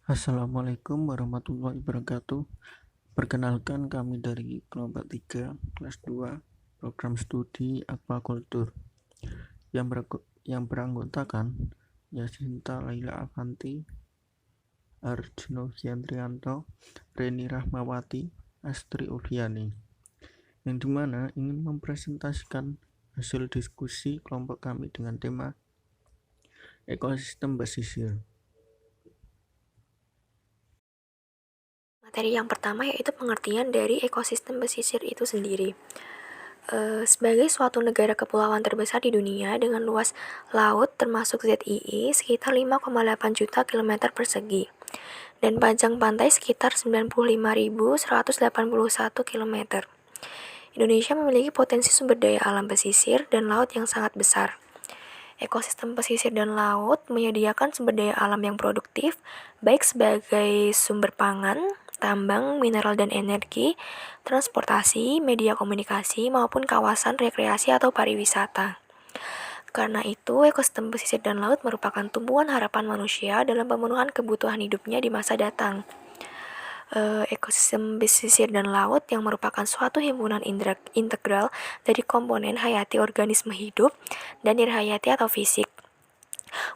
Assalamualaikum warahmatullahi wabarakatuh. Perkenalkan, kami dari kelompok 3 kelas 2 program studi aquaculture yang beranggotakan Yasinta Laila Avanti, Arjuno Giantrianto, Reni Rahmawati, Astri Uliani, yang dimana ingin mempresentasikan hasil diskusi kelompok kami dengan tema ekosistem pesisir. Materi yang pertama yaitu pengertian dari ekosistem pesisir itu sendiri. Sebagai suatu negara kepulauan terbesar di dunia dengan luas laut termasuk ZII sekitar 5,8 juta kilometer persegi dan panjang pantai sekitar 95.181 kilometer. Indonesia memiliki potensi sumber daya alam pesisir dan laut yang sangat besar. Ekosistem pesisir dan laut menyediakan sumber daya alam yang produktif, baik sebagai sumber pangan, tambang, mineral dan energi, transportasi, media komunikasi, maupun kawasan rekreasi atau pariwisata. Karena itu, ekosistem pesisir dan laut merupakan tumpuan harapan manusia dalam pemenuhan kebutuhan hidupnya di masa datang. Ekosistem pesisir dan laut yang merupakan suatu himpunan integral dari komponen hayati organisme hidup dan nirhayati atau fisik.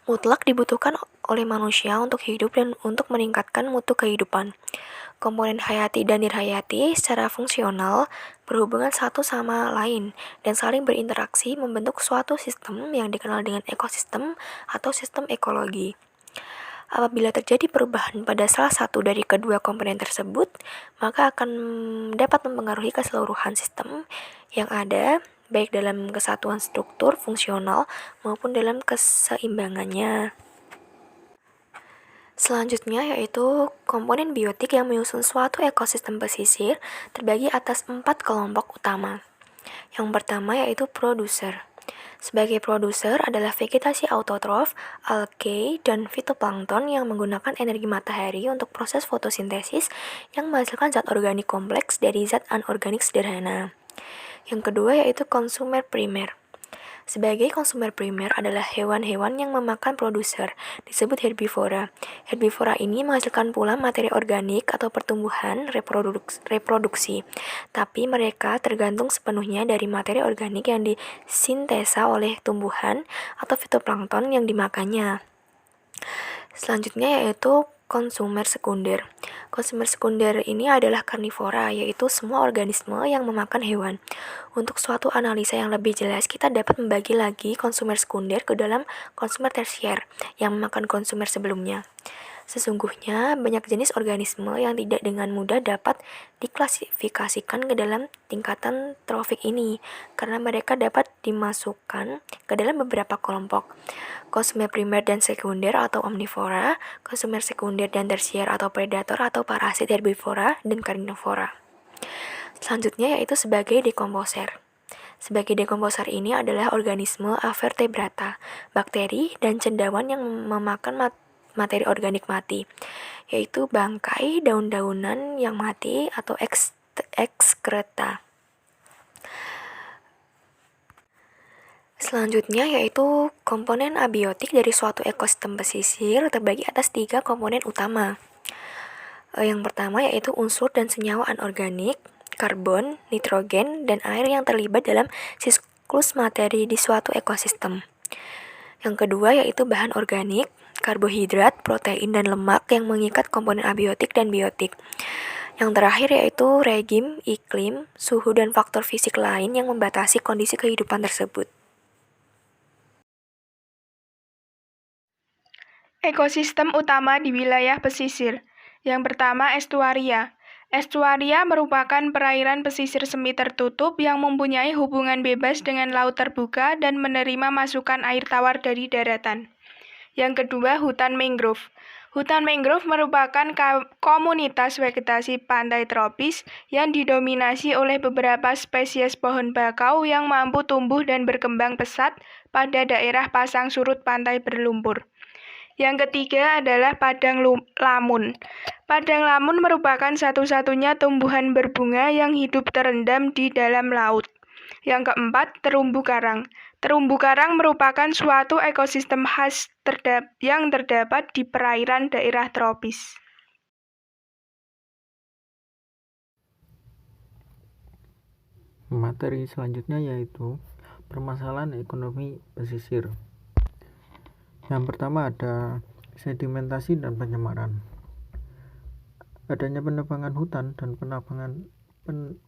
Mutlak dibutuhkan oleh manusia untuk hidup dan untuk meningkatkan mutu kehidupan. Komponen hayati dan nirhayati secara fungsional berhubungan satu sama lain dan saling berinteraksi membentuk suatu sistem yang dikenal dengan ekosistem atau sistem ekologi. Apabila terjadi perubahan pada salah satu dari kedua komponen tersebut, maka akan dapat mempengaruhi keseluruhan sistem yang ada, baik dalam kesatuan struktur fungsional maupun dalam keseimbangannya. Selanjutnya yaitu komponen biotik yang menyusun suatu ekosistem pesisir terbagi atas 4 kelompok utama. Yang pertama yaitu produser. Sebagai produser adalah vegetasi autotrof, algae, dan fitoplankton yang menggunakan energi matahari untuk proses fotosintesis yang menghasilkan zat organik kompleks dari zat anorganik sederhana. Yang kedua yaitu konsumer primer. Sebagai konsumer primer adalah hewan-hewan yang memakan produser, disebut herbivora. Herbivora ini menghasilkan pula materi organik atau pertumbuhan reproduksi, tapi mereka tergantung sepenuhnya dari materi organik yang disintesa oleh tumbuhan atau fitoplankton yang dimakannya. Selanjutnya yaitu konsumer sekunder. Konsumer sekunder ini adalah karnivora, yaitu semua organisme yang memakan hewan. Untuk suatu analisa yang lebih jelas, kita dapat membagi lagi konsumer sekunder ke dalam konsumer tersier yang memakan konsumer sebelumnya. Sesungguhnya, banyak jenis organisme yang tidak dengan mudah dapat diklasifikasikan ke dalam tingkatan trofik ini, karena mereka dapat dimasukkan ke dalam beberapa kelompok. Konsumer primer dan sekunder atau omnivora, konsumer sekunder dan tersier atau predator atau parasit herbivora, dan karnivora. Selanjutnya yaitu sebagai dekomposer. Sebagai dekomposer ini adalah organisme avertebrata, bakteri, dan cendawan yang memakan materi organik mati, yaitu bangkai, daun-daunan yang mati, atau ekskreta. Selanjutnya yaitu komponen abiotik dari suatu ekosistem pesisir terbagi atas 3 komponen utama. Yang pertama yaitu unsur dan senyawa anorganik, karbon, nitrogen, dan air yang terlibat dalam siklus materi di suatu ekosistem. Yang kedua yaitu bahan organik, karbohidrat, protein, dan lemak yang mengikat komponen abiotik dan biotik. Yang terakhir yaitu regim, iklim, suhu, dan faktor fisik lain yang membatasi kondisi kehidupan tersebut. Ekosistem utama di wilayah pesisir. Yang pertama, estuaria. Estuaria merupakan perairan pesisir semi tertutup yang mempunyai hubungan bebas dengan laut terbuka dan menerima masukan air tawar dari daratan. Yang kedua, hutan mangrove. Hutan mangrove merupakan komunitas vegetasi pantai tropis yang didominasi oleh beberapa spesies pohon bakau yang mampu tumbuh dan berkembang pesat pada daerah pasang surut pantai berlumpur. Yang ketiga adalah padang lamun. Padang lamun merupakan satu-satunya tumbuhan berbunga yang hidup terendam di dalam laut. Yang keempat, terumbu karang. Terumbu karang merupakan suatu ekosistem khas yang terdapat di perairan daerah tropis. Materi selanjutnya yaitu permasalahan ekonomi pesisir. Yang pertama ada sedimentasi dan pencemaran. Adanya penebangan hutan dan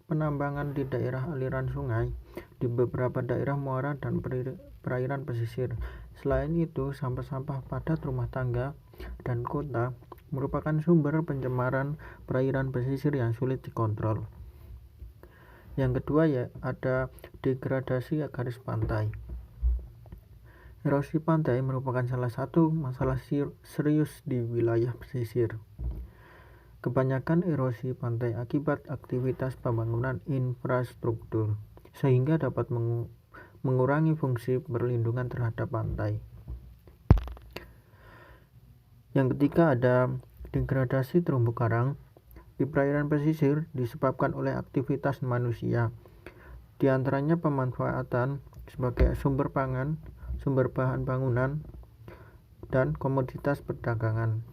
penambangan di daerah aliran sungai di beberapa daerah muara dan perairan pesisir. Selain itu, sampah-sampah padat rumah tangga dan kota merupakan sumber pencemaran perairan pesisir yang sulit dikontrol. Yang kedua ya ada degradasi garis pantai. Erosi pantai merupakan salah satu masalah serius di wilayah pesisir. Kebanyakan erosi pantai akibat aktivitas pembangunan infrastruktur, sehingga dapat mengurangi fungsi perlindungan terhadap pantai. Yang ketiga ada degradasi terumbu karang di perairan pesisir disebabkan oleh aktivitas manusia, di antaranya pemanfaatan sebagai sumber pangan, sumber bahan bangunan, dan komoditas perdagangan.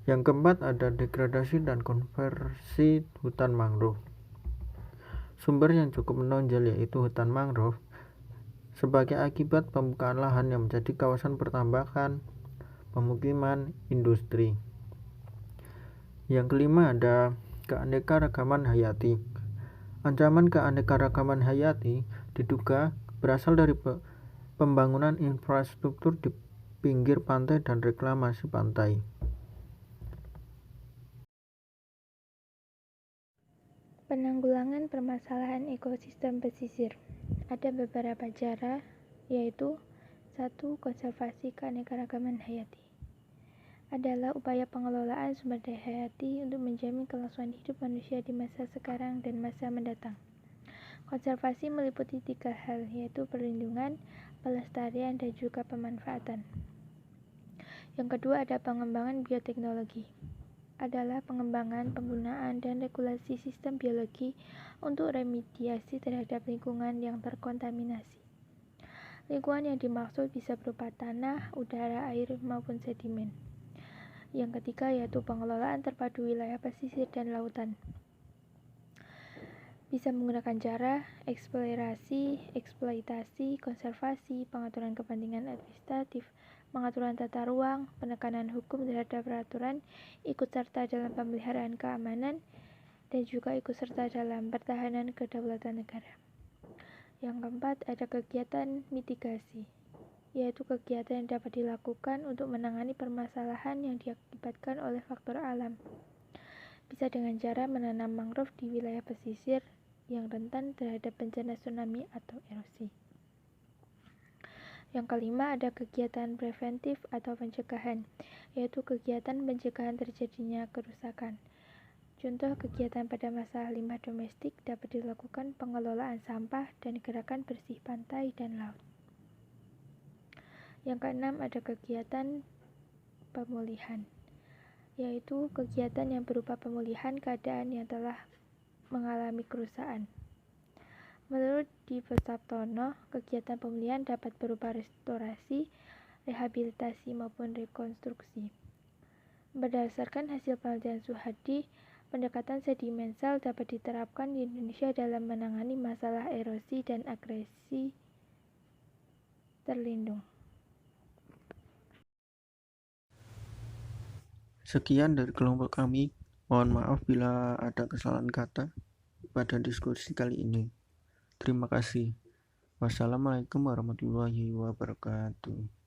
Yang keempat ada degradasi dan konversi hutan mangrove. Sumber yang cukup menonjol yaitu hutan mangrove sebagai akibat pembukaan lahan yang menjadi kawasan pertambangan, pemukiman, industri. Yang kelima ada keanekaragaman hayati. Ancaman keanekaragaman hayati diduga berasal dari pembangunan infrastruktur di pinggir pantai dan reklamasi pantai. Penanggulangan permasalahan ekosistem pesisir. Ada beberapa cara, yaitu 1. Konservasi keanekaragaman hayati adalah upaya pengelolaan sumber daya hayati untuk menjamin kelangsungan hidup manusia di masa sekarang dan masa mendatang. Konservasi meliputi 3 hal, yaitu perlindungan, pelestarian, dan juga pemanfaatan. Yang kedua ada pengembangan bioteknologi. Adalah pengembangan, penggunaan, dan regulasi sistem biologi untuk remediasi terhadap lingkungan yang terkontaminasi. Lingkungan yang dimaksud bisa berupa tanah, udara, air, maupun sedimen. Yang ketiga yaitu pengelolaan terpadu wilayah pesisir dan lautan. Bisa menggunakan cara eksplorasi, eksploitasi, konservasi, pengaturan kepentingan administratif, pengaturan tata ruang, penekanan hukum terhadap peraturan, ikut serta dalam pemeliharaan keamanan, dan juga ikut serta dalam pertahanan kedaulatan negara. Yang keempat, ada kegiatan mitigasi, yaitu kegiatan yang dapat dilakukan untuk menangani permasalahan yang diakibatkan oleh faktor alam. Bisa dengan cara menanam mangrove di wilayah pesisir yang rentan terhadap bencana tsunami atau erosi. Yang kelima ada kegiatan preventif atau pencegahan, yaitu kegiatan pencegahan terjadinya kerusakan. Contoh kegiatan pada masa limbah domestik dapat dilakukan pengelolaan sampah dan gerakan bersih pantai dan laut. Yang keenam ada kegiatan pemulihan, yaitu kegiatan yang berupa pemulihan keadaan yang telah mengalami kerusakan. Menurut Divo Saptono, kegiatan pemulihan dapat berupa restorasi, rehabilitasi maupun rekonstruksi. Berdasarkan hasil penelitian Suhadi, pendekatan sedimensal dapat diterapkan di Indonesia dalam menangani masalah erosi dan agresi terlindung. Sekian dari kelompok kami. Mohon maaf bila ada kesalahan kata pada diskusi kali ini. Terima kasih. Wassalamualaikum warahmatullahi wabarakatuh.